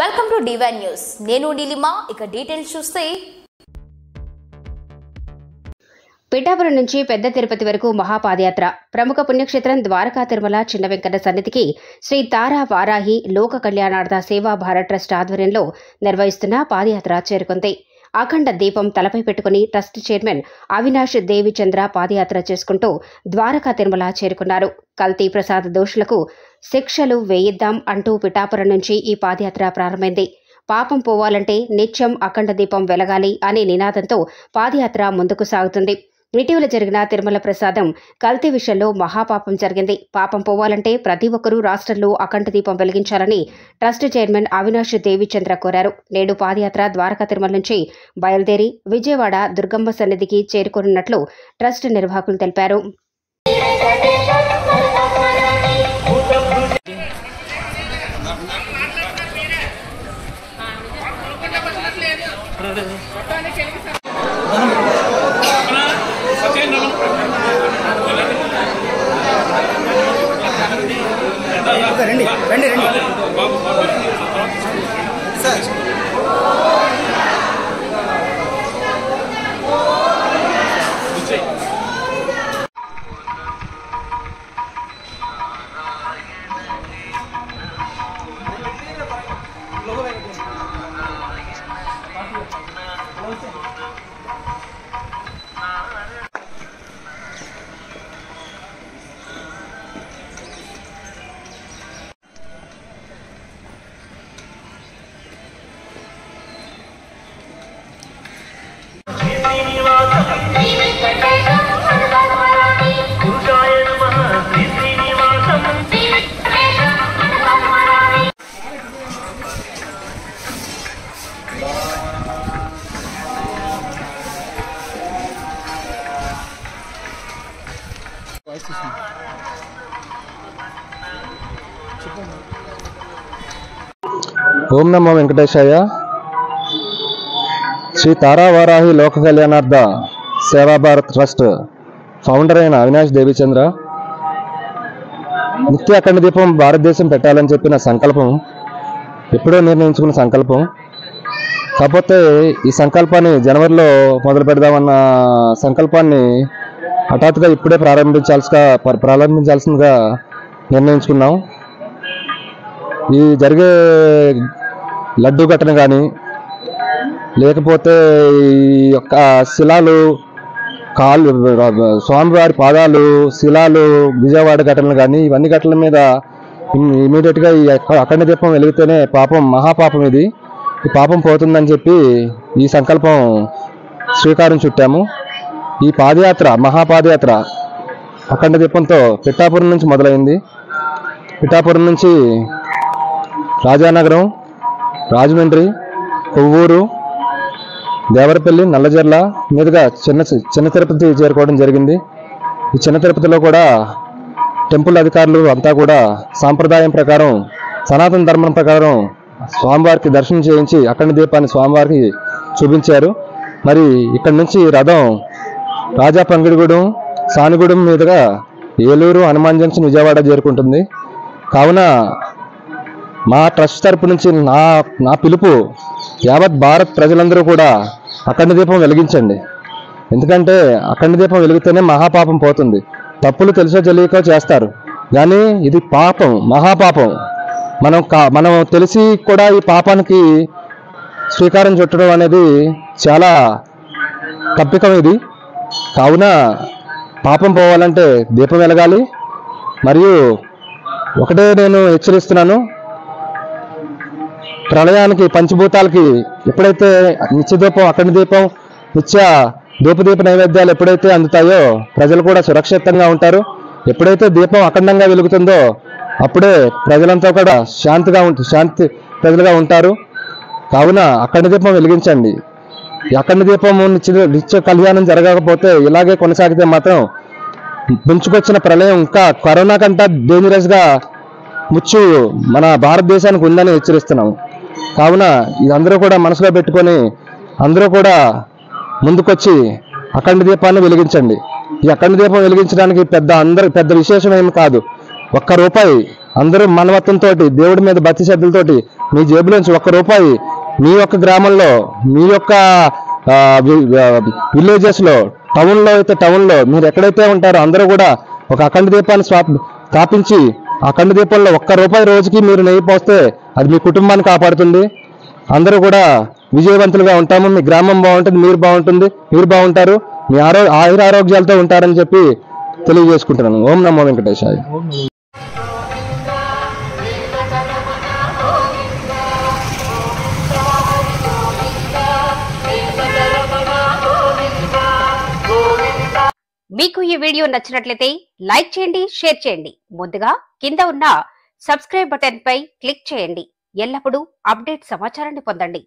Welcome to divine news. నేను నీలిమా. ఇక details చూస్తే పిఠాపురం నుంచి పెద్ద తిరుపతి వరకు మహాపాదయాత్ర. ప్రముఖ పుణ్యక్షేత్రం ద్వారకా తిరుమల చిన్న వెంకన్న సన్నిధికి శ్రీ తారా వారాహి లోక కళ్యాణార్థ సేవా భారత్ ట్రస్ట్ ఆధ్వర్యంలో నిర్వహిస్తున్న పాదయాత్ర చేరుకుంది. అఖండ దీపం తలపై పెట్టుకుని ట్రస్ట్ చైర్మన్ అవినాష్ దేవిచంద్ర పాదయాత్ర చేసుకుంటూ ద్వారకా తిరుమల చేరుకున్నారు. కల్తీ ప్రసాద దోషులకు శిక్షలు వేయిద్దాం అంటూ పిఠాపురం నుంచి ఈ పాదయాత్ర ప్రారంభమైంది. పాపం పోవాలంటే నిత్యం అఖండ దీపం వెలగాలి అనే నినాదంతో పాదయాత్ర ముందుకు సాగుతుంది. ఇటీవల జరిగిన తిరుమల ప్రసాదం కల్తీ విషయంలో మహాపాపం జరిగింది. పాపం పోవాలంటే ప్రతి ఒక్కరూ రాష్ట్రంలో అఖండ దీపం వెలిగించాలని ట్రస్ట్ చైర్మన్ అవినాష్ దేవిచంద్ర కోరారు. నేడు పాదయాత్ర ద్వారకా తిరుమల నుంచి బయలుదేరి విజయవాడ దుర్గమ్మ సన్నిధికి చేరుకోనున్నట్లు ట్రస్ట్ నిర్వాహకులు తెలిపారు. రండి రండి రండి సార్. ఓం నమో వెంకటేశాయ. శ్రీ తారావారాహి లోక కళ్యాణార్థ సేవా భారత్ ట్రస్ట్ ఫౌండర్ అయిన అవినాష్ దేవిచంద్ర నిత్య అఖండ దీపం భారతదేశం పెట్టాలని చెప్పిన సంకల్పం ఎప్పుడో నిర్ణయించుకున్న సంకల్పం. కాకపోతే ఈ సంకల్పాన్ని జనవరిలో మొదలు పెడదామన్న సంకల్పాన్ని హఠాత్తుగా ఇప్పుడే ప్రారంభించాల్సిందిగా నిర్ణయించుకున్నాం. ఈ జరిగే లడ్డు ఘటన కానీ లేకపోతే ఈ యొక్క శిలాలు కాళ్ళు స్వామివారి పాదాలు శిలాలు విజయవాడ ఘటనలు కానీ ఇవన్నీ ఘటనల మీద ఇమీడియట్గా ఈ అఖండ దీపం వెలిగితేనే పాపం మహాపాపం ఇది, ఈ పాపం పోతుందని చెప్పి ఈ సంకల్పం శ్రీకారం చుట్టాము. ఈ పాదయాత్ర మహాపాదయాత్ర అఖండ దీపంతో పిఠాపురం నుంచి మొదలైంది. పిఠాపురం నుంచి రాజానగరం, రాజమండ్రి, కొవ్వూరు, దేవరపల్లి, నల్లజర్ల మీదుగా చిన్న తిరుపతి చేరుకోవడం జరిగింది. ఈ చిన్న తిరుపతిలో కూడా టెంపుల్ అధికారులు అంతా కూడా సాంప్రదాయం ప్రకారం సనాతన ధర్మం ప్రకారం స్వామివారికి దర్శనం చేయించి అఖండ దీపాన్ని స్వామివారికి చూపించారు. మరి ఇక్కడి నుంచి రథం రాజాపంగిడిగూడెం, సానిగూడెం మీదుగా ఏలూరు, హనుమాన్ జంక్షన్, విజయవాడ చేరుకుంటుంది. కావున మా ట్రస్ట్ తరపు నుంచి నా పిలుపు యావత్ భారత్ ప్రజలందరూ కూడా అఖండ దీపం వెలిగించండి. ఎందుకంటే అఖండ దీపం వెలిగితేనే మహాపాపం పోతుంది. తప్పులు తెలుసో తెలియకో చేస్తారు, కానీ ఇది పాపం, మహాపాపం. మనం తెలిసి కూడా ఈ పాపానికి శ్రీకారం చుట్టడం అనేది చాలా తప్పికం ఇది. కావున పాపం పోవాలంటే దీపం వెలగాలి. మరియు ఒకటే నేను హెచ్చరిస్తున్నాను, ప్రళయానికి పంచభూతాలకి ఎప్పుడైతే నిత్యదీపం అఖండ దీపం నిత్య ధూపదీప నైవేద్యాలు ఎప్పుడైతే అందుతాయో ప్రజలు కూడా సురక్షితంగా ఉంటారు. ఎప్పుడైతే దీపం అఖండంగా వెలుగుతుందో అప్పుడే ప్రజలంతా కూడా శాంతి ప్రజలుగా ఉంటారు. కావున అఖండ దీపం వెలిగించండి. ఈ అఖండ దీపము నిత్య కళ్యాణం జరగకపోతే ఇలాగే కొనసాగితే మాత్రం ముంచుకొచ్చిన ప్రళయం ఇంకా కరోనా కంటే డేంజరస్గా ముచ్చు మన భారతదేశానికి ఉందని హెచ్చరిస్తున్నాం. కావున ఇదందరూ కూడా మనసులో పెట్టుకొని అందరూ కూడా ముందుకొచ్చి అఖండ దీపాన్ని వెలిగించండి. ఈ అఖండ దీపం వెలిగించడానికి పెద్ద విశేషం ఏమి కాదు. ₹1 అందరూ మనవత్వంతో దేవుడి మీద భక్తి శ్రద్ధలతోటి మీ జేబులోంచి ₹1 మీ యొక్క గ్రామంలో, మీ యొక్క విలేజెస్లో, టౌన్లో అయితే టౌన్లో మీరు ఎక్కడైతే ఉంటారో అందరూ కూడా ఒక అఖండ దీపాన్ని స్థాపించి అఖండ దీపంలో ₹1 రోజుకి మీరు నెయ్యి పోస్తే అది మీ కుటుంబాన్ని కాపాడుతుంది. అందరూ కూడా విజయవంతులుగా ఉంటాము. మీ గ్రామం బాగుంటుంది, మీరు బాగుంటారు, మీ ఆయురారోగ్యాలతో ఉంటారని చెప్పి తెలియజేసుకుంటున్నాను. ఓం నమో వెంకటేశాయ. మీకు ఈ వీడియో నచ్చినట్లయితే లైక్ చేయండి, షేర్ చేయండి. ముందుగా కింద ఉన్న సబ్స్క్రైబ్ బటన్ పై క్లిక్ చేయండి. ఎల్లప్పుడూ అప్డేట్ సమాచారాన్ని పొందండి.